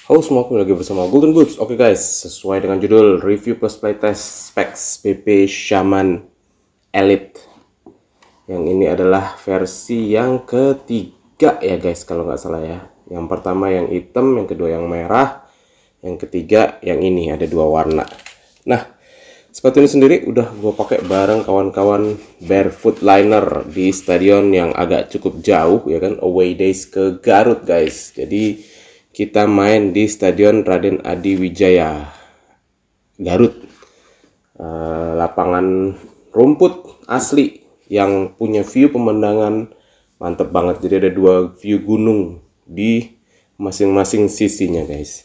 Halo semua, aku lagi bersama Golden Boots. Oke guys, sesuai dengan judul review plus playtest specs BP Shaman Elite. Yang ini adalah versi yang ketiga ya guys, kalau nggak salah ya. Yang pertama yang hitam, yang kedua yang merah, yang ketiga yang ini ada dua warna. Nah, sepatu ini sendiri udah gue pakai bareng kawan-kawan Barefoot Liner di stadion yang agak cukup jauh ya kan, away days ke Garut guys. Jadi kita main di Stadion Raden Adi Wijaya Garut. Lapangan rumput asli yang punya view pemandangan mantep banget. Jadi ada dua view gunung di masing-masing sisinya guys.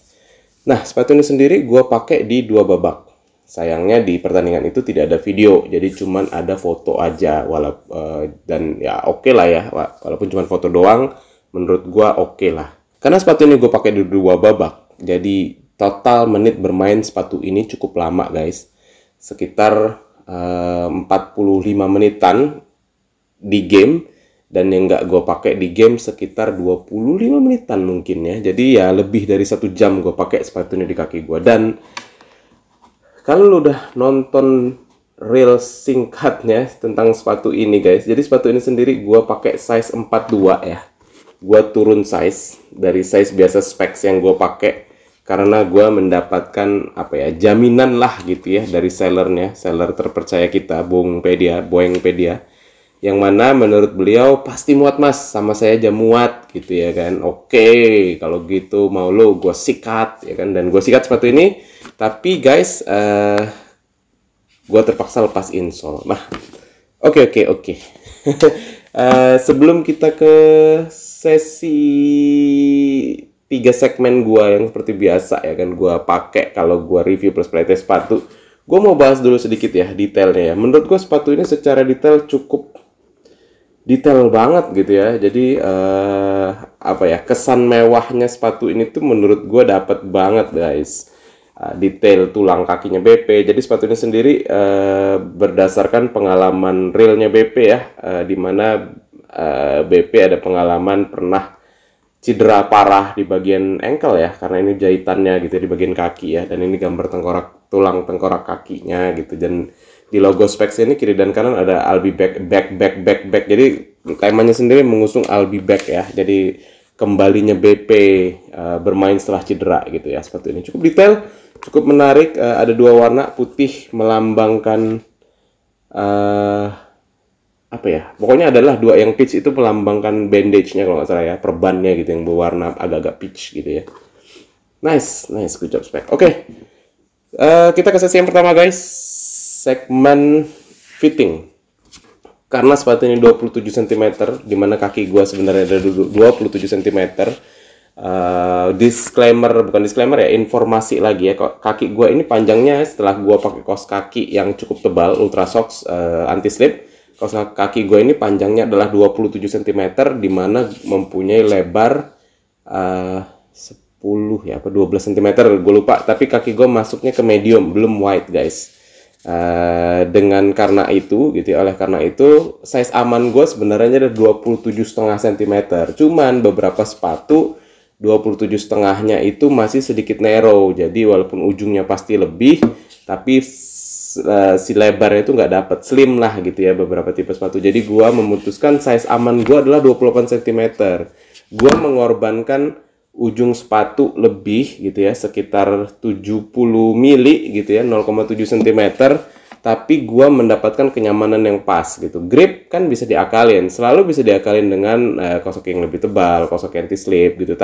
Nah, sepatu ini sendiri gue pakai di dua babak. Sayangnya di pertandingan itu tidak ada video, jadi cuman ada foto aja. Dan ya oke lah ya, walaupun cuma foto doang, menurut gue oke lah. Karena sepatu ini gue pakai di dua babak, jadi total menit bermain sepatu ini cukup lama guys. Sekitar 45 menitan di game, dan yang nggak gue pakai di game sekitar 25 menitan mungkin ya. Jadi ya lebih dari 1 jam gue pakai sepatu ini di kaki gue. Dan kalau lu udah nonton reel singkatnya tentang sepatu ini guys, jadi sepatu ini sendiri gue pakai size 42 ya. Gue turun size dari size biasa specs yang gue pakai karena gue mendapatkan apa ya, jaminan lah gitu ya dari sellernya, seller terpercaya kita, Boeingpedia, yang mana menurut beliau pasti muat mas, sama saya aja muat gitu ya kan. Oke, kalau gitu mau lo gue sikat ya kan, dan gue sikat sepatu ini. Tapi guys, gue terpaksa lepas insole. Nah, oke. Sebelum kita ke sesi 3 segmen gua yang seperti biasa ya kan, gua pakai kalau gua review plus playtest sepatu, gua mau bahas dulu sedikit ya detailnya ya. Menurut gua sepatu ini secara detail cukup detail banget gitu ya. Jadi apa ya, kesan mewahnya sepatu ini tuh menurut gua dapet banget guys. Detail tulang kakinya BP. Jadi sepatu ini sendiri berdasarkan pengalaman realnya BP ya, dimana BP ada pengalaman pernah cedera parah di bagian ankle ya, karena ini jahitannya gitu di bagian kaki ya. Dan ini gambar tulang tengkorak kakinya gitu. Dan di logo specs ini kiri dan kanan ada I'll be back. Jadi temanya sendiri mengusung I'll be back ya. Jadi kembalinya BP bermain setelah cedera gitu ya. Sepatu ini cukup detail, cukup menarik. Ada dua warna, putih melambangkan apa ya, pokoknya adalah dua, yang peach itu melambangkan bandage-nya kalau nggak salah ya, perbannya gitu yang berwarna agak-agak peach gitu ya. Nice, good job spec. Oke. Kita ke sesi yang pertama guys, segmen fitting. Karena sepatu ini 27 cm, dimana kaki gua sebenarnya ada 27 cm. Bukan disclaimer ya, informasi lagi ya, kaki gua ini panjangnya setelah gua pakai kaos kaki yang cukup tebal, Ultra Sox anti slip, kaos kaki gue ini panjangnya adalah 27 cm, dimana mempunyai lebar 10 ya, apa 12 cm, gue lupa, tapi kaki gue masuknya ke medium, belum wide guys. Karena itu gitu ya, oleh karena itu size aman gue sebenarnya ada 27,5 cm, cuman beberapa sepatu 27 setengahnya itu masih sedikit narrow, jadi walaupun ujungnya pasti lebih, tapi si lebarnya itu nggak dapat, slim lah gitu ya beberapa tipe sepatu. Jadi gua memutuskan size aman gua adalah 28 cm. Gua mengorbankan ujung sepatu lebih gitu ya, sekitar 70 mili gitu ya, 0,7 cm, tapi gua mendapatkan kenyamanan yang pas gitu. Grip kan bisa diakalin, selalu bisa diakalin dengan kaos kaki yang lebih tebal, kaos kaki anti slip gitu.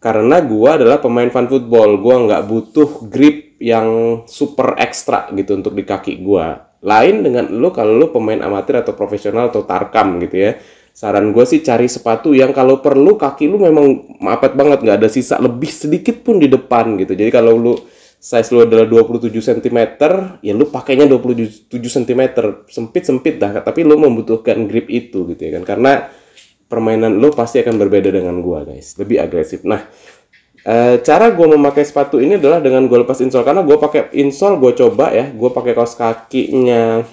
Karena gua adalah pemain fun football, gua nggak butuh grip yang super ekstra gitu untuk di kaki gua. Lain dengan lu, kalau lu pemain amatir atau profesional atau tarkam gitu ya. Saran gue sih cari sepatu yang kalau perlu kaki lu memang mapet banget, nggak ada sisa lebih sedikit pun di depan gitu. Jadi kalau lu size lu adalah 27 cm, ya lu pakainya 27 cm, sempit dah, tapi lu membutuhkan grip itu gitu ya kan. Karena permainan lu pasti akan berbeda dengan gua guys, lebih agresif. Nah, cara gue memakai sepatu ini adalah dengan gue lepas insole. Karena gue pakai insole, gue coba ya, gue pakai kaos kakinya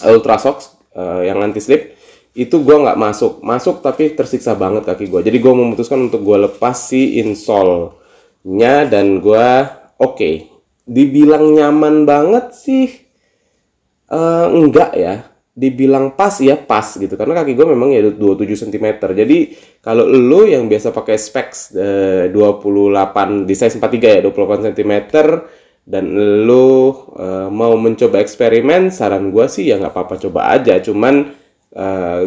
Ultra Sox yang anti slip. itu gue nggak masuk tapi tersiksa banget kaki gue. Jadi gue memutuskan untuk gue lepas si insole-nya dan gue dibilang nyaman banget sih enggak ya. Dibilang pas ya pas gitu, karena kaki gue memang ya 27 cm. Jadi kalau lo yang biasa pakai specs 28 di size 43 ya, 28 cm, dan lo mau mencoba eksperimen, saran gue sih ya nggak apa-apa, coba aja. Cuman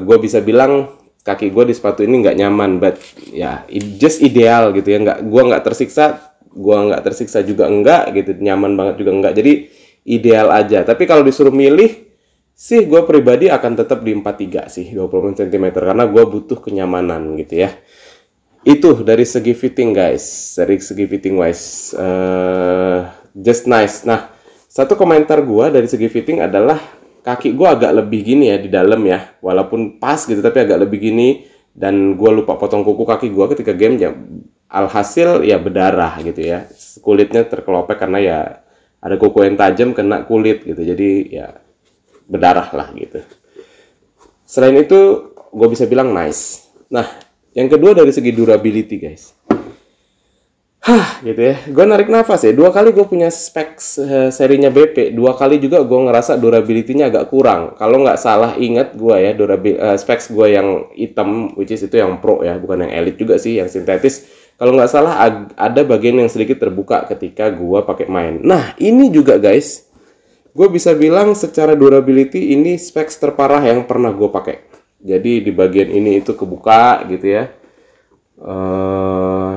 gue bisa bilang kaki gue di sepatu ini nggak nyaman, but ya just ideal gitu ya. Gue nggak tersiksa juga enggak gitu, nyaman banget juga enggak. Jadi ideal aja. Tapi kalau disuruh milih sih, gue pribadi akan tetap di 43 sih, 20 cm, karena gue butuh kenyamanan gitu ya. Itu dari segi fitting guys, dari segi fitting wise just nice. Nah, satu komentar gue dari segi fitting adalah kaki gue agak lebih gini ya di dalam ya, walaupun pas gitu tapi agak lebih gini, dan gue lupa potong kuku kaki gue ketika game ya, alhasil ya berdarah gitu ya, kulitnya terkelopek karena ya ada kuku yang tajam kena kulit gitu, jadi ya berdarah lah gitu. Selain itu gue bisa bilang nice. Nah, yang kedua dari segi durability guys, gitu ya, gue narik nafas ya. 2 kali gue punya specs serinya BP, 2 kali juga gue ngerasa durability-nya agak kurang. Kalau nggak salah ingat gue ya, specs gue yang hitam, which is itu yang pro ya, bukan yang elite juga sih, yang sintetis. Kalau nggak salah ada bagian yang sedikit terbuka ketika gue pakai main. Nah, ini juga guys, gue bisa bilang secara durability ini specs terparah yang pernah gue pakai. Jadi di bagian ini itu kebuka gitu ya.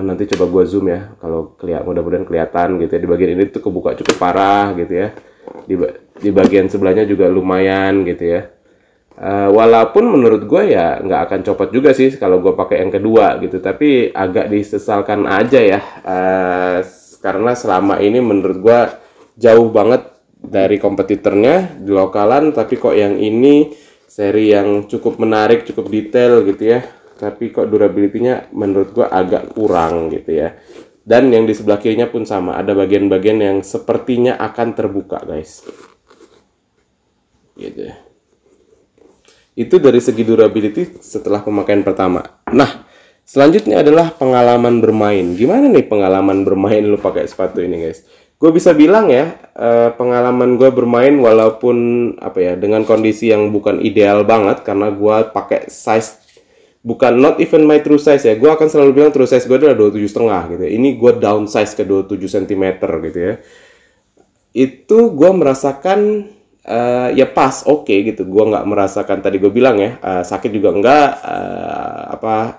Nanti coba gue zoom ya, kalau mudah-mudahan kelihatan gitu ya. Di bagian ini tuh kebuka cukup parah gitu ya. Di bagian sebelahnya juga lumayan gitu ya. Walaupun menurut gue ya nggak akan copot juga sih kalau gue pakai yang kedua gitu. Tapi agak disesalkan aja ya, karena selama ini menurut gue jauh banget dari kompetitornya di lokalan, tapi kok yang ini seri yang cukup menarik, cukup detail gitu ya, tapi kok durability-nya menurut gua agak kurang gitu ya. Dan yang di sebelah kirinya pun sama, ada bagian-bagian yang sepertinya akan terbuka guys gitu ya. Itu dari segi durability setelah pemakaian pertama. Nah, selanjutnya adalah pengalaman bermain. Gimana nih pengalaman bermain lu pakai sepatu ini guys? Gue bisa bilang ya, pengalaman gue bermain walaupun dengan kondisi yang bukan ideal banget, karena gue pakai size bukan not even my true size ya. Gue akan selalu bilang true size gue adalah 27,5 gitu. Ini gue down size ke 27 cm gitu ya. Itu gue merasakan ya pas, oke gitu. Gue nggak merasakan, tadi gue bilang ya, sakit juga enggak,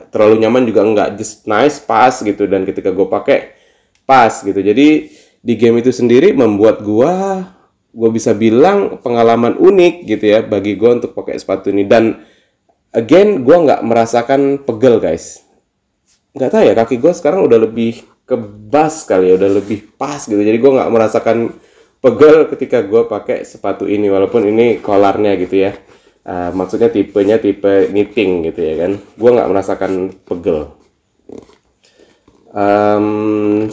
terlalu nyaman juga enggak, just nice, pas gitu. Dan ketika gue pakai pas gitu. Jadi di game itu sendiri membuat gue bisa bilang pengalaman unik gitu ya bagi gue untuk pakai sepatu ini. Dan again, gue nggak merasakan pegel guys. Nggak tahu ya, kaki gue sekarang udah lebih kebas kali ya, udah lebih pas gitu. Jadi gue nggak merasakan pegel ketika gue pakai sepatu ini, walaupun ini collarnya gitu ya. Maksudnya tipenya tipe knitting gitu ya kan. Gue nggak merasakan pegel.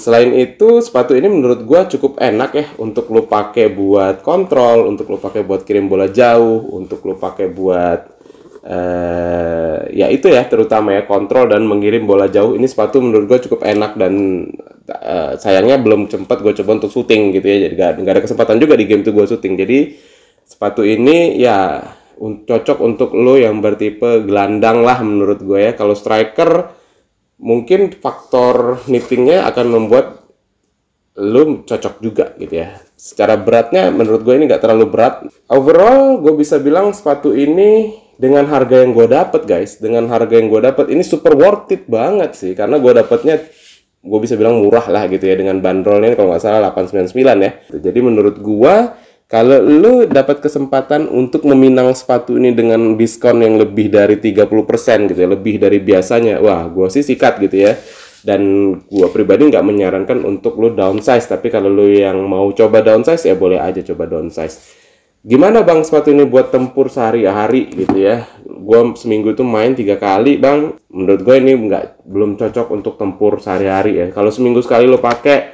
Selain itu, sepatu ini menurut gue cukup enak ya untuk lo pakai buat kontrol, untuk lo pakai buat kirim bola jauh, untuk lo pakai buat ya itu ya, terutama ya kontrol dan mengirim bola jauh. Ini sepatu menurut gue cukup enak, dan sayangnya belum sempat gue coba untuk syuting gitu ya, jadi nggak ada kesempatan juga di game itu gue syuting. Jadi sepatu ini ya cocok untuk lo yang bertipe gelandang lah menurut gue ya. Kalau striker mungkin faktor knittingnya akan membuat lu cocok juga gitu ya. Secara beratnya menurut gue ini nggak terlalu berat. Overall gue bisa bilang sepatu ini dengan harga yang gue dapet guys, dengan harga yang gue dapet ini super worth it banget sih, karena gue dapetnya gue bisa bilang murah lah gitu ya, dengan bandrolnya kalau nggak salah 899 ya. Jadi menurut gue kalau lu dapat kesempatan untuk meminang sepatu ini dengan diskon yang lebih dari 30% gitu ya, lebih dari biasanya, wah gue sih sikat gitu ya. Dan gue pribadi nggak menyarankan untuk lu downsize, tapi kalau lu yang mau coba downsize ya boleh aja coba downsize. Gimana bang sepatu ini buat tempur sehari-hari gitu ya? Gue seminggu itu main 3 kali bang. Menurut gue ini belum cocok untuk tempur sehari-hari ya. Kalau seminggu sekali lo pakai,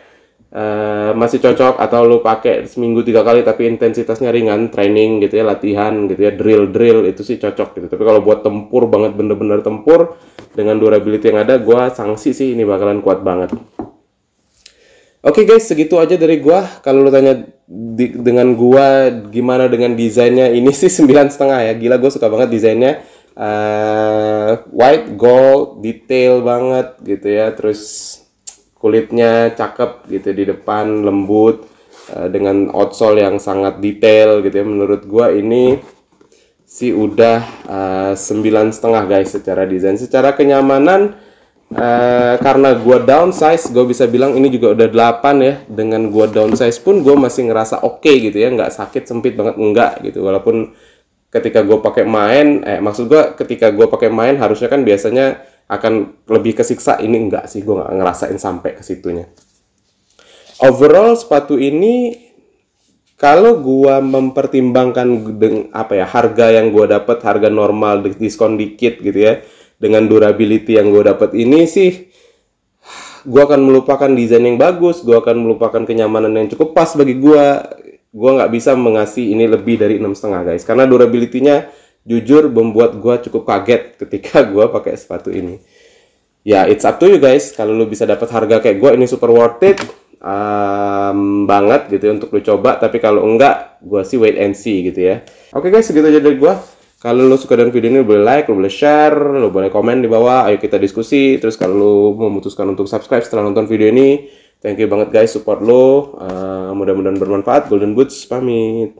masih cocok, atau lu pakai seminggu 3 kali tapi intensitasnya ringan, training gitu ya, latihan gitu ya, drill itu sih cocok gitu. Tapi kalau buat tempur banget, bener-bener tempur dengan durability yang ada, gua sanksi sih ini bakalan kuat banget. Oke guys, segitu aja dari gua. Kalau lu tanya dengan gua gimana dengan desainnya, ini sih 9,5 ya. Gila, gue suka banget desainnya. White gold, detail banget gitu ya. Terus kulitnya cakep gitu di depan, lembut, dengan outsole yang sangat detail gitu ya. Menurut gua ini sih udah 9,5 guys secara desain. Secara kenyamanan, karena gua downsize, gue bisa bilang ini juga udah 8 ya. Dengan gua downsize pun gue masih ngerasa oke gitu ya, nggak sakit sempit banget, enggak gitu. Walaupun ketika gue pakai main, maksud gue ketika gue pakai main harusnya kan biasanya akan lebih kesiksa, ini enggak sih, gue nggak ngerasain sampai ke situnya. Overall sepatu ini, kalau gua mempertimbangkan harga yang gua dapat, harga normal, diskon dikit gitu ya, dengan durability yang gua dapat ini sih, gua akan melupakan desain yang bagus, gua akan melupakan kenyamanan yang cukup pas bagi gua. Gua nggak bisa mengasih ini lebih dari 6,5 guys, karena durability-nya jujur membuat gua cukup kaget ketika gua pakai sepatu ini. Ya, it's up to you guys. Kalau lu bisa dapat harga kayak gua, ini super worth it banget gitu ya untuk lu coba. Tapi kalau enggak, gua sih wait and see gitu ya. Oke guys, segitu aja dari gua. Kalau lu suka dengan video ini, lu boleh like, lu boleh share, lu boleh komen di bawah. Ayo kita diskusi. Terus kalau lu memutuskan untuk subscribe setelah nonton video ini, thank you banget guys, support lu. Mudah-mudahan bermanfaat. Golden Boots pamit.